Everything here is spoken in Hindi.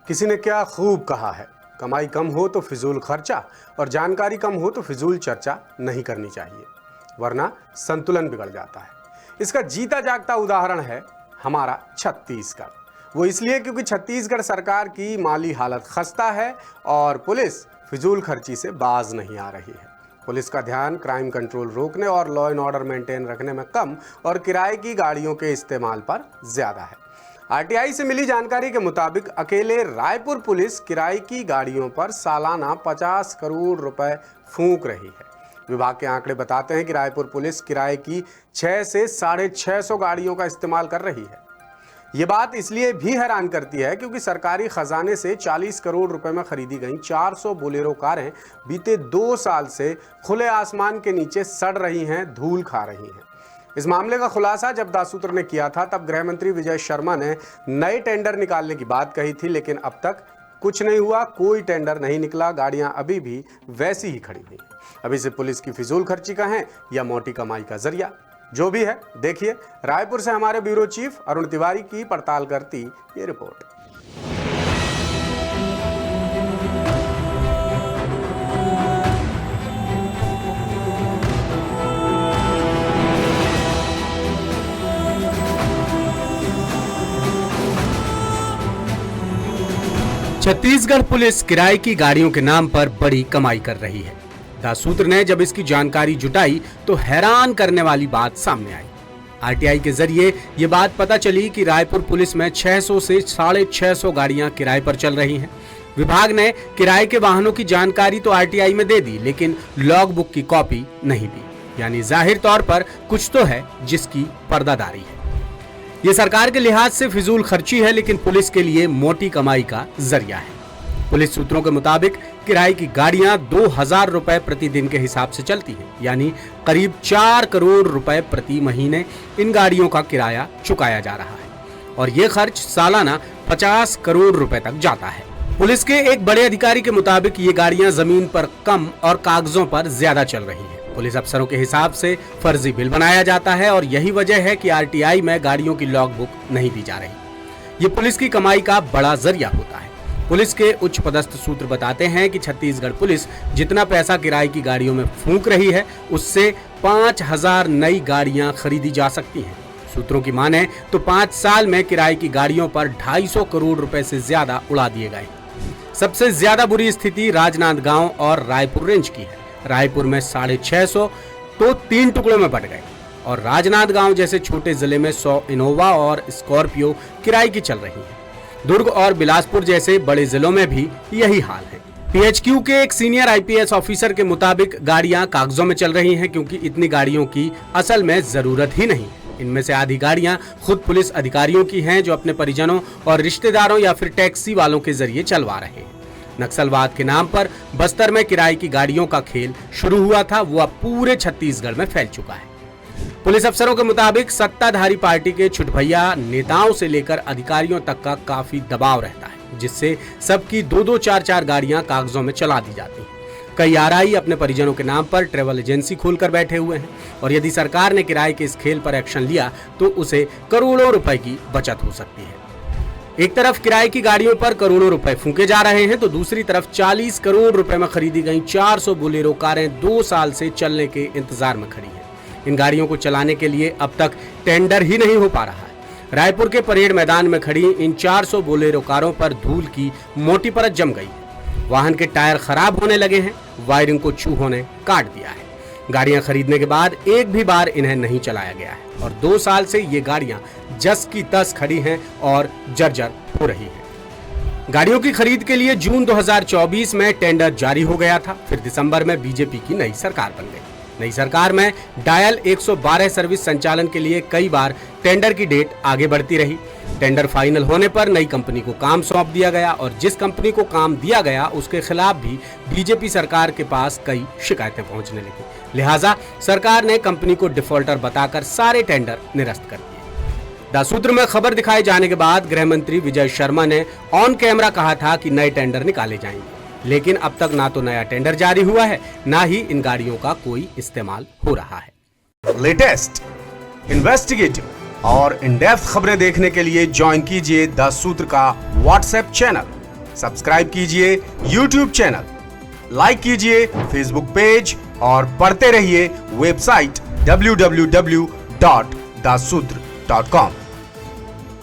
किसी ने क्या खूब कहा है, कमाई कम हो तो फिजूल खर्चा और जानकारी कम हो तो फिजूल चर्चा नहीं करनी चाहिए, वरना संतुलन बिगड़ जाता है। इसका जीता जागता उदाहरण है हमारा छत्तीसगढ़। वो इसलिए क्योंकि छत्तीसगढ़ सरकार की माली हालत खस्ता है और पुलिस फिजूल खर्ची से बाज नहीं आ रही है। पुलिस का ध्यान क्राइम कंट्रोल रोकने और लॉ एंड ऑर्डर मेंटेन रखने में कम और किराए की गाड़ियों के इस्तेमाल पर ज्यादा है। आरटीआई से मिली जानकारी के मुताबिक अकेले रायपुर पुलिस किराए की गाड़ियों पर सालाना 50 करोड़ रुपए फूंक रही है। विभाग के आंकड़े बताते हैं कि रायपुर पुलिस किराए की 6 से 650 गाड़ियों का इस्तेमाल कर रही है। ये बात इसलिए भी हैरान करती है क्योंकि सरकारी खजाने से 40 करोड़ रुपए में खरीदी गई 400 बोलेरो कारें बीते 2 साल से खुले आसमान के नीचे सड़ रही हैं, धूल खा रही हैं। इस मामले का खुलासा जब दासूत्र ने किया था तब गृह मंत्री विजय शर्मा ने नए टेंडर निकालने की बात कही थी, लेकिन अब तक कुछ नहीं हुआ, कोई टेंडर नहीं निकला, गाड़ियां अभी भी वैसी ही खड़ी हुई हैं। अभी से पुलिस की फिजूल खर्ची का है या मोटी कमाई का जरिया, जो भी है देखिए। रायपुर से हमारे ब्यूरो चीफ अरुण तिवारी की पड़ताल करती ये रिपोर्ट। छत्तीसगढ़ पुलिस किराए की गाड़ियों के नाम पर बड़ी कमाई कर रही है। दासूत्र ने जब इसकी जानकारी जुटाई तो हैरान करने वाली बात सामने आई। आरटीआई के जरिए ये बात पता चली कि रायपुर पुलिस में 600 से 650 गाड़ियां किराए पर चल रही हैं। विभाग ने किराए के वाहनों की जानकारी तो आरटीआई में दे दी, लेकिन लॉग बुक की कॉपी नहीं दी। यानी जाहिर तौर पर कुछ तो है जिसकी पर्दादारी है। ये सरकार के लिहाज से फिजूल खर्ची है, लेकिन पुलिस के लिए मोटी कमाई का जरिया है। पुलिस सूत्रों के मुताबिक किराए की गाड़ियां 2000 रुपए प्रतिदिन के हिसाब से चलती हैं, यानी करीब 4 करोड़ रुपए प्रति महीने इन गाड़ियों का किराया चुकाया जा रहा है और ये खर्च सालाना 50 करोड़ रुपए तक जाता है। पुलिस के एक बड़े अधिकारी के मुताबिक ये गाड़ियां जमीन पर कम और कागजों पर ज्यादा चल रही हैं। पुलिस अफसरों के हिसाब से फर्जी बिल बनाया जाता है और यही वजह है कि आरटीआई में गाड़ियों की लॉग बुक नहीं दी जा रही। ये पुलिस की कमाई का बड़ा जरिया होता है। पुलिस के उच्च पदस्थ सूत्र बताते हैं कि छत्तीसगढ़ पुलिस जितना पैसा किराए की गाड़ियों में फूंक रही है, उससे 5000 नई गाड़ियां खरीदी जा सकती हैं। सूत्रों की माने तो 5 साल में किराए की गाड़ियों पर 250 करोड़ रुपए से ज्यादा उड़ा दिए गए। सबसे ज्यादा बुरी स्थिति राजनांदगांव और रायपुर रेंज की है। रायपुर में 650 तो 3 टुकड़ों में बट गए और राजनांदगांव जैसे छोटे जिले में 100 इनोवा और स्कॉर्पियो किराए की चल रही है। दुर्ग और बिलासपुर जैसे बड़े जिलों में भी यही हाल है। पीएचक्यू के एक सीनियर आईपीएस ऑफिसर के मुताबिक गाड़ियां कागजों में चल रही हैं क्योंकि इतनी गाड़ियों की असल में जरूरत ही नहीं। इनमें से आधी गाड़ियां खुद पुलिस अधिकारियों की हैं जो अपने परिजनों और रिश्तेदारों या फिर टैक्सी वालों के जरिए चलवा रहे हैं। नक्सलवाद के नाम पर बस्तर में किराए की गाड़ियों का खेल शुरू हुआ था, वो अब पूरे छत्तीसगढ़ में फैल चुका है। पुलिस अफसरों के मुताबिक सत्ताधारी पार्टी के छुटभैया नेताओं से लेकर अधिकारियों तक का काफी दबाव रहता है, जिससे सबकी 2-2, 4-4 गाड़ियां कागजों में चला दी जाती हैं। कई आरआई अपने परिजनों के नाम पर ट्रेवल एजेंसी खोलकर बैठे हुए हैं और यदि सरकार ने किराए के इस खेल पर एक्शन लिया तो उसे करोड़ों रुपए की बचत हो सकती है। एक तरफ किराए की गाड़ियों पर करोड़ों रुपए फूंके जा रहे हैं तो दूसरी तरफ 40 करोड़ रुपए में खरीदी गई 400 बोलेरो कारें 2 साल से चलने के इंतजार में खड़ी हैं। इन गाड़ियों को चलाने के लिए अब तक टेंडर ही नहीं हो पा रहा है। रायपुर के परेड मैदान में खड़ी इन 400 बोलेरो कारों पर धूल की मोटी परत जम गई है। वाहन के टायर खराब होने लगे हैं, वायरिंग को चूहों ने काट दिया है। गाड़ियां खरीदने के बाद एक भी बार इन्हें नहीं चलाया गया है और 2 साल से ये गाड़ियां जस की तस खड़ी हैं और जर्जर हो रही हैं। गाड़ियों की खरीद के लिए जून 2024 में टेंडर जारी हो गया था। फिर दिसंबर में बीजेपी की नई सरकार बन गई। नई सरकार में डायल 112 सर्विस संचालन के लिए कई बार टेंडर की डेट आगे बढ़ती रही। टेंडर फाइनल होने पर नई कंपनी को काम सौंप दिया गया और जिस कंपनी को काम दिया गया उसके खिलाफ भी बीजेपी सरकार के पास कई शिकायतें पहुंचने लगी। लिहाजा सरकार ने कंपनी को डिफॉल्टर बताकर सारे टेंडर निरस्त कर दिए। दासूत्र में खबर दिखाए जाने के बाद गृह मंत्री विजय शर्मा ने ऑन कैमरा कहा था कि नए टेंडर निकाले जाएंगे, लेकिन अब तक ना तो नया टेंडर जारी हुआ है, ना ही इन गाड़ियों का कोई इस्तेमाल हो रहा है। लेटेस्ट, इन्वेस्टिगेटिव और इन डेप्थ खबरें देखने के लिए ज्वाइन कीजिए दासूत्र का व्हाट्सएप चैनल। सब्सक्राइब कीजिए YouTube चैनल, लाइक कीजिए फेसबुक पेज और पढ़ते रहिए वेबसाइट www.dasudr.com।